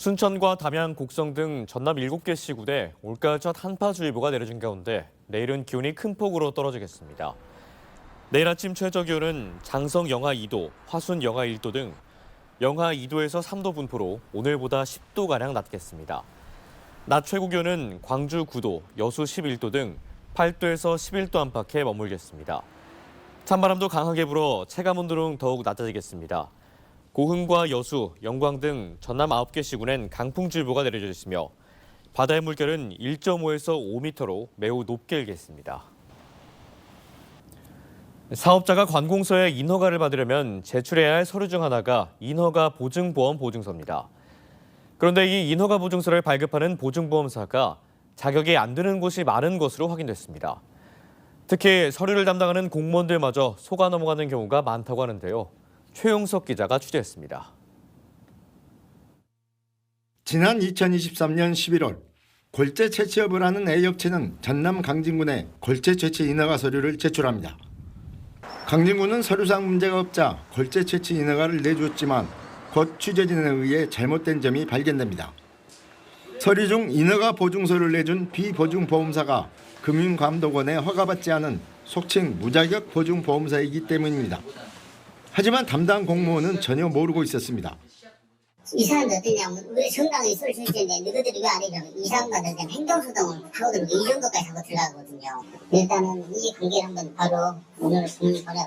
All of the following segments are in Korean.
순천과 담양, 곡성 등 전남 7개 시군에 올가을 첫 한파주의보가 내려진 가운데 내일은 기온이 큰 폭으로 떨어지겠습니다. 내일 아침 최저 기온은 장성 영하 2도, 화순 영하 1도 등 영하 2도에서 3도 분포로 오늘보다 10도가량 낮겠습니다. 낮 최고 기온은 광주 9도, 여수 11도 등 8도에서 11도 안팎에 머물겠습니다. 찬바람도 강하게 불어 체감온도는 더욱 낮아지겠습니다. 고흥과 여수, 영광 등 전남 9개 시군엔 강풍주의보가 내려져 있으며 바다의 물결은 1.5에서 5m로 매우 높게 일겠습니다. 사업자가 관공서에 인허가를 받으려면 제출해야 할 서류 중 하나가 인허가 보증보험 보증서입니다. 그런데 이 인허가 보증서를 발급하는 보증보험사가 자격이 안 되는 곳이 많은 것으로 확인됐습니다. 특히 서류를 담당하는 공무원들마저 속아 넘어가는 경우가 많다고 하는데요. 최용석 기자가 취재했습니다. 지난 2023년 11월 골재 채취업을 하는 A업체는 전남 강진군에 골재 채취 인허가 서류를 제출합니다. 강진군은 서류상 문제가 없자 골재 채취 인허가를 내주었지만 곧 취재진에 의해 잘못된 점이 발견됩니다. 서류 중 인허가 보증서를 내준 비보증보험사가 금융감독원에 허가받지 않은 속칭 무자격 보증보험사이기 때문입니다. 하지만 담당 공무원은 전혀 모르고 있었습니다. 이 사람들 어떠냐면 왜 정당이 쏠 수 있는데 너희들이 왜 안 해줘? 이 사람들한테 행정소송을 하거든요. 이 정도까지 하고 들어가거든요. 일단은 이 관계를 한번 바로 오늘 공문 바로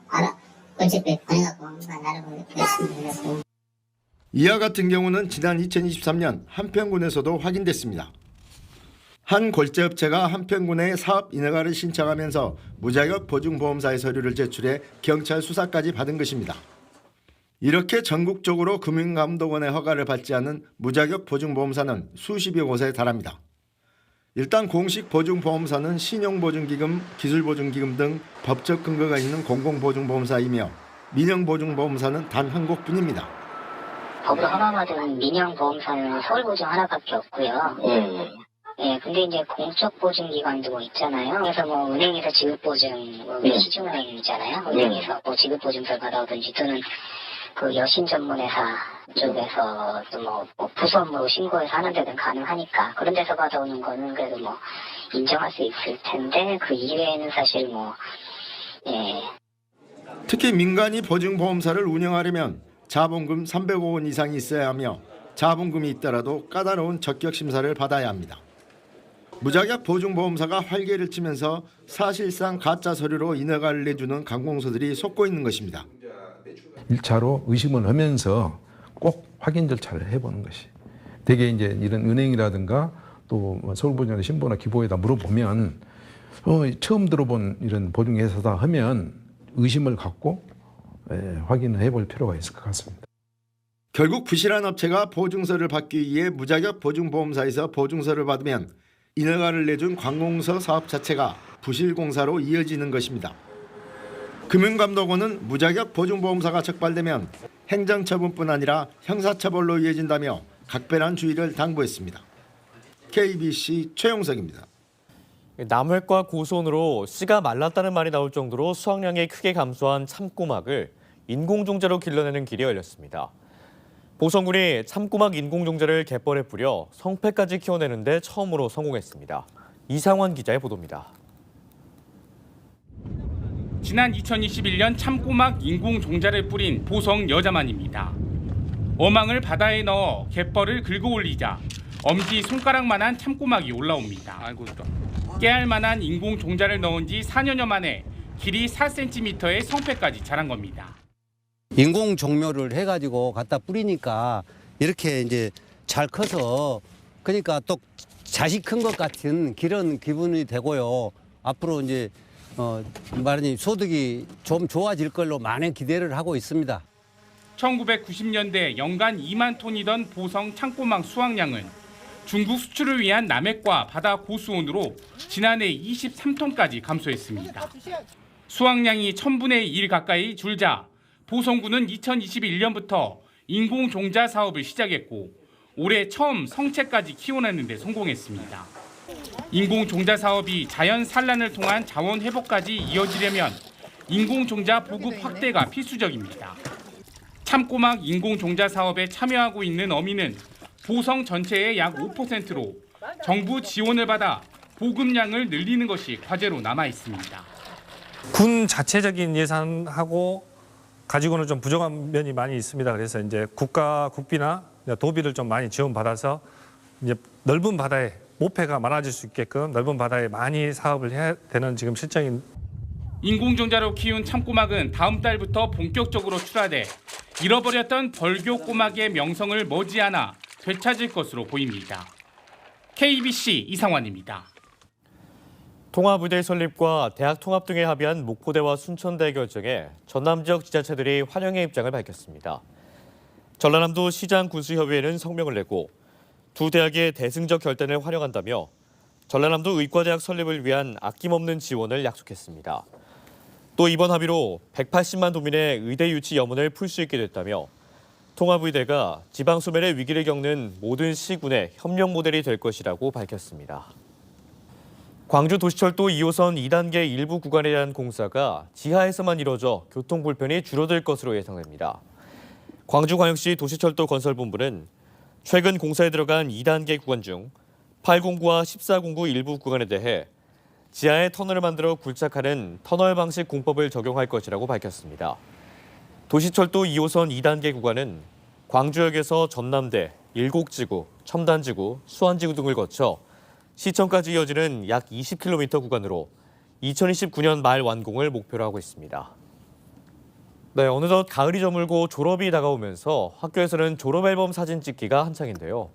한번 어차피 보내갖고 한번 알아보겠습니다. 이와 같은 경우는 지난 2023년 한평군에서도 확인됐습니다. 한 골재업체가 한평군에 사업 인허가를 신청하면서 무자격 보증보험사의 서류를 제출해 경찰 수사까지 받은 것입니다. 이렇게 전국적으로 금융감독원의 허가를 받지 않은 무자격 보증보험사는 수십여 곳에 달합니다. 일단 공식 보증보험사는 신용보증기금, 기술보증기금 등 법적 근거가 있는 공공보증보험사이며 민영보증보험사는 단 한 곳뿐입니다. 법으로 허가받은 민영보험사는 서울보증 하나밖에 없고요. 근데 이제 공적 보증기관도 뭐 있잖아요. 그래서 뭐 은행에서 지급보증, 시중은행 있잖아요. 은행에서 뭐 지급보증서를 받아오든지 또는 그 여신 전문회사 쪽에서 또 뭐 부수업무로 신고해서 하는 데는 가능하니까 그런 데서 받아오는 거는 그래도 뭐 인정할 수 있을 텐데 그 이외에는 사실 특히 민간이 보증보험사를 운영하려면 자본금 300억 원 이상이 있어야 하며 자본금이 있더라도 까다로운 적격심사를 받아야 합니다. 무자격 보증보험사가 활개를 치면서 사실상 가짜 서류로 인허가를 내주는 강공서들이 솟고 있는 것입니다. 1차로 의심을 하면서 꼭 확인 절차를 해보는 것이. 대개 이제 이런 은행이라든가 또 서울보증원의 신보나 기보에다 물어보면 처음 들어본 이런 보증회사다 하면 의심을 갖고 확인을 해볼 필요가 있을 것 같습니다. 결국 부실한 업체가 보증서를 받기 위해 무자격 보증보험사에서 보증서를 받으면 인허가를 내준 관공서 사업 자체가 부실공사로 이어지는 것입니다. 금융감독원은 무자격 보증보험사가 적발되면 행정처분뿐 아니라 형사처벌로 이어진다며 각별한 주의를 당부했습니다. KBC 최용석입니다. 남획과 고수온으로 씨가 말랐다는 말이 나올 정도로 수확량이 크게 감소한 참꼬막을 인공종자로 길러내는 길이 열렸습니다. 보성군이 참꼬막 인공종자를 갯벌에 뿌려 성패까지 키워내는데 처음으로 성공했습니다. 이상환 기자의 보도입니다. 지난 2021년 참꼬막 인공종자를 뿌린 보성 여자만입니다. 어망을 바다에 넣어 갯벌을 긁어 올리자 엄지 손가락만한 참꼬막이 올라옵니다. 깨알만한 인공종자를 넣은 지 4년여 만에 길이 4cm의 성패까지 자란 겁니다. 인공 종묘를 해가지고 갖다 뿌리니까 이렇게 이제 잘 커서 그러니까 또 자식 큰 것 같은 그런 기분이 되고요. 앞으로 이제 말하니 소득이 좀 좋아질 걸로 많은 기대를 하고 있습니다. 1990년대 연간 2만 톤이던 보성 참꼬막 수확량은 중국 수출을 위한 남획과 바다 고수온으로 지난해 23톤까지 감소했습니다. 수확량이 1000분의 1 가까이 줄자 보성군은 2021년부터 인공종자 사업을 시작했고 올해 처음 성체까지 키워내는 데 성공했습니다. 인공종자 사업이 자연 산란을 통한 자원 회복까지 이어지려면 인공종자 보급 확대가 필수적입니다. 참꼬막 인공종자 사업에 참여하고 있는 어민은 보성 전체의 약 5%로 정부 지원을 받아 보급량을 늘리는 것이 과제로 남아 있습니다. 군 자체적인 예산하고 가지고는 좀 부족한 면이 많이 있습니다. 그래서 이제 국비나 도비를 좀 많이 지원받아서 이제 넓은 바다에 모패가 많아질 수 있게끔 넓은 바다에 많이 사업을 해야 되는 지금 실정인. 인공종자로 키운 참꼬막은 다음 달부터 본격적으로 출하돼 잃어버렸던 벌교 꼬막의 명성을 머지않아 되찾을 것으로 보입니다. KBC 이상환입니다. 통합의대 설립과 대학 통합 등에 합의한 목포대와 순천대 결정에 전남 지역 지자체들이 환영의 입장을 밝혔습니다. 전라남도 시장군수협의회는 성명을 내고 두 대학의 대승적 결단을 환영한다며 전라남도 의과대학 설립을 위한 아낌없는 지원을 약속했습니다. 또 이번 합의로 180만 도민의 의대 유치 염원을 풀 수 있게 됐다며 통합의대가 지방 소멸의 위기를 겪는 모든 시군의 협력 모델이 될 것이라고 밝혔습니다. 광주 도시철도 2호선 2단계 일부 구간에 대한 공사가 지하에서만 이뤄져 교통 불편이 줄어들 것으로 예상됩니다. 광주광역시 도시철도 건설본부는 최근 공사에 들어간 2단계 구간 중 809와 1409 일부 구간에 대해 지하에 터널을 만들어 굴착하는 터널 방식 공법을 적용할 것이라고 밝혔습니다. 도시철도 2호선 2단계 구간은 광주역에서 전남대, 일곡지구, 첨단지구, 수안지구 등을 거쳐 시청까지 이어지는 약 20km 구간으로 2029년 말 완공을 목표로 하고 있습니다. 네, 어느덧 가을이 저물고 졸업이 다가오면서 학교에서는 졸업 앨범 사진 찍기가 한창인데요.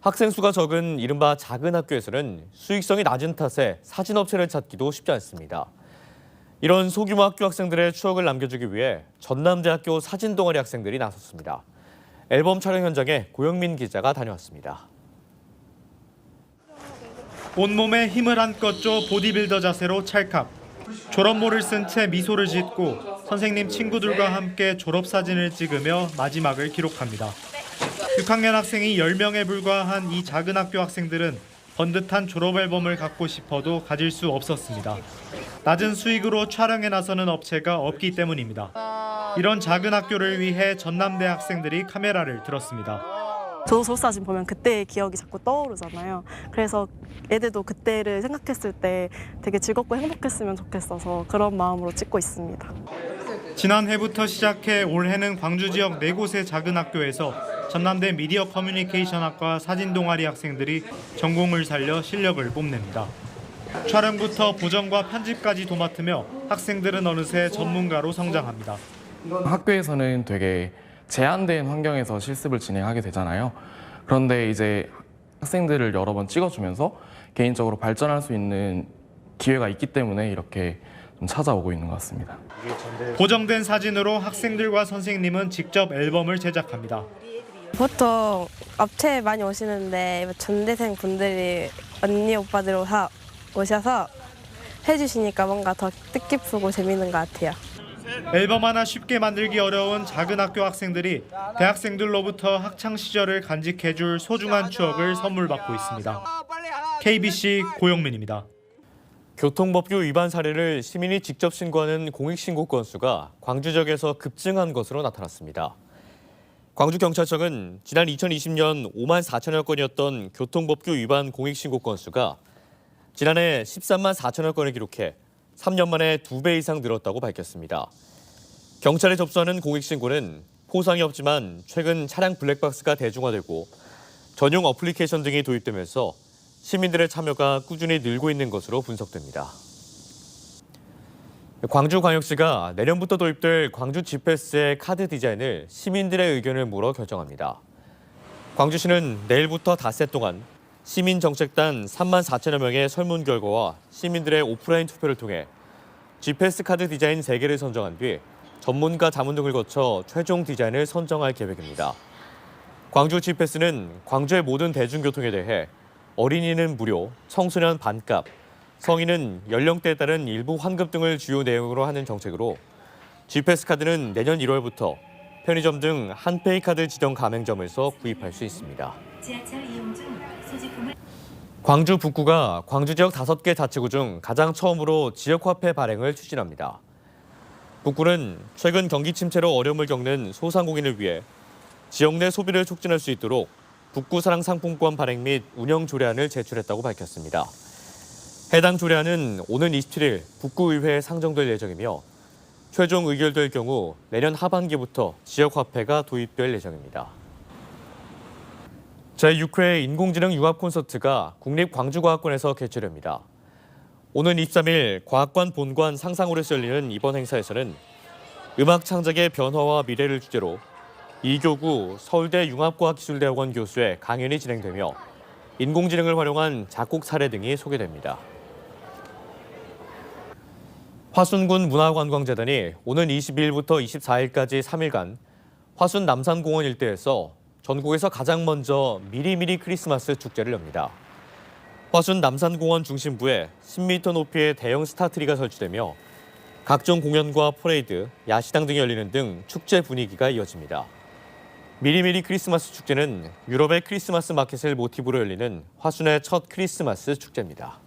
학생 수가 적은 이른바 작은 학교에서는 수익성이 낮은 탓에 사진업체를 찾기도 쉽지 않습니다. 이런 소규모 학교 학생들의 추억을 남겨주기 위해 전남대학교 사진동아리 학생들이 나섰습니다. 앨범 촬영 현장에 고영민 기자가 다녀왔습니다. 온몸에 힘을 한껏 줘 보디빌더 자세로 찰칵. 졸업모를 쓴 채 미소를 짓고 선생님 친구들과 함께 졸업사진을 찍으며 마지막을 기록합니다. 6학년 학생이 10명에 불과한 이 작은 학교 학생들은 번듯한 졸업앨범을 갖고 싶어도 가질 수 없었습니다. 낮은 수익으로 촬영에 나서는 업체가 없기 때문입니다. 이런 작은 학교를 위해 전남대 학생들이 카메라를 들었습니다. 저도 졸업사진 보면 그때의 기억이 자꾸 떠오르잖아요. 그래서 애들도 그때를 생각했을 때 되게 즐겁고 행복했으면 좋겠어서 그런 마음으로 찍고 있습니다. 지난해부터 시작해 올해는 광주 지역 4곳의 작은 학교에서 전남대 미디어 커뮤니케이션학과 사진동아리 학생들이 전공을 살려 실력을 뽐냅니다. 촬영부터 보정과 편집까지 도맡으며 학생들은 어느새 전문가로 성장합니다. 학교에서는 되게 제한된 환경에서 실습을 진행하게 되잖아요. 그런데 이제 학생들을 여러 번 찍어주면서 개인적으로 발전할 수 있는 기회가 있기 때문에 이렇게 좀 찾아오고 있는 것 같습니다. 보정된 사진으로 학생들과 선생님은 직접 앨범을 제작합니다. 보통 업체에 많이 오시는데 전대생 분들이 언니 오빠들 오셔서 해주시니까 뭔가 더 뜻깊고 재밌는 것 같아요. 앨범 하나 쉽게 만들기 어려운 작은 학교 학생들이 대학생들로부터 학창 시절을 간직해줄 소중한 추억을 선물 받고 있습니다. KBC 고영민입니다. 교통법규 위반 사례를 시민이 직접 신고하는 공익신고 건수가 광주 지역에서 급증한 것으로 나타났습니다. 광주경찰청은 지난 2020년 5만 4천여 건이었던 교통법규 위반 공익신고 건수가 지난해 13만 4천여 건을 기록해 3년 만에 2배 이상 늘었다고 밝혔습니다. 경찰에 접수하는 공익신고는 포상이 없지만 최근 차량 블랙박스가 대중화되고 전용 어플리케이션 등이 도입되면서 시민들의 참여가 꾸준히 늘고 있는 것으로 분석됩니다. 광주광역시가 내년부터 도입될 광주 G패스의 카드 디자인을 시민들의 의견을 물어 결정합니다. 광주시는 내일부터 닷새 동안 시민정책단 3만 4천여 명의 설문 결과와 시민들의 오프라인 투표를 통해 G패스 카드 디자인 3개를 선정한 뒤 전문가 자문 등을 거쳐 최종 디자인을 선정할 계획입니다. 광주 G패스는 광주의 모든 대중교통에 대해 어린이는 무료, 청소년 반값, 성인은 연령대에 따른 일부 환급 등을 주요 내용으로 하는 정책으로 G패스 카드는 내년 1월부터 편의점 등 한페이 카드 지정 가맹점에서 구입할 수 있습니다. 광주 북구가 광주 지역 5개 자치구 중 가장 처음으로 지역화폐 발행을 추진합니다. 북구는 최근 경기 침체로 어려움을 겪는 소상공인을 위해 지역 내 소비를 촉진할 수 있도록 북구사랑 상품권 발행 및 운영 조례안을 제출했다고 밝혔습니다. 해당 조례안은 오는 27일 북구의회에 상정될 예정이며 최종 의결될 경우 내년 하반기부터 지역화폐가 도입될 예정입니다. 제6회 인공지능 융합 콘서트가 국립광주과학관에서 개최됩니다. 오는 23일 과학관 본관 상상홀에서 열리는 이번 행사에서는 음악 창작의 변화와 미래를 주제로 이교구 서울대 융합과학기술대학원 교수의 강연이 진행되며 인공지능을 활용한 작곡 사례 등이 소개됩니다. 화순군 문화관광재단이 오는 22일부터 24일까지 3일간 화순 남산공원 일대에서 전국에서 가장 먼저 미리미리 크리스마스 축제를 엽니다. 화순 남산공원 중심부에 10m 높이의 대형 스타트리가 설치되며 각종 공연과 퍼레이드, 야시장 등이 열리는 등 축제 분위기가 이어집니다. 미리미리 크리스마스 축제는 유럽의 크리스마스 마켓을 모티브로 열리는 화순의 첫 크리스마스 축제입니다.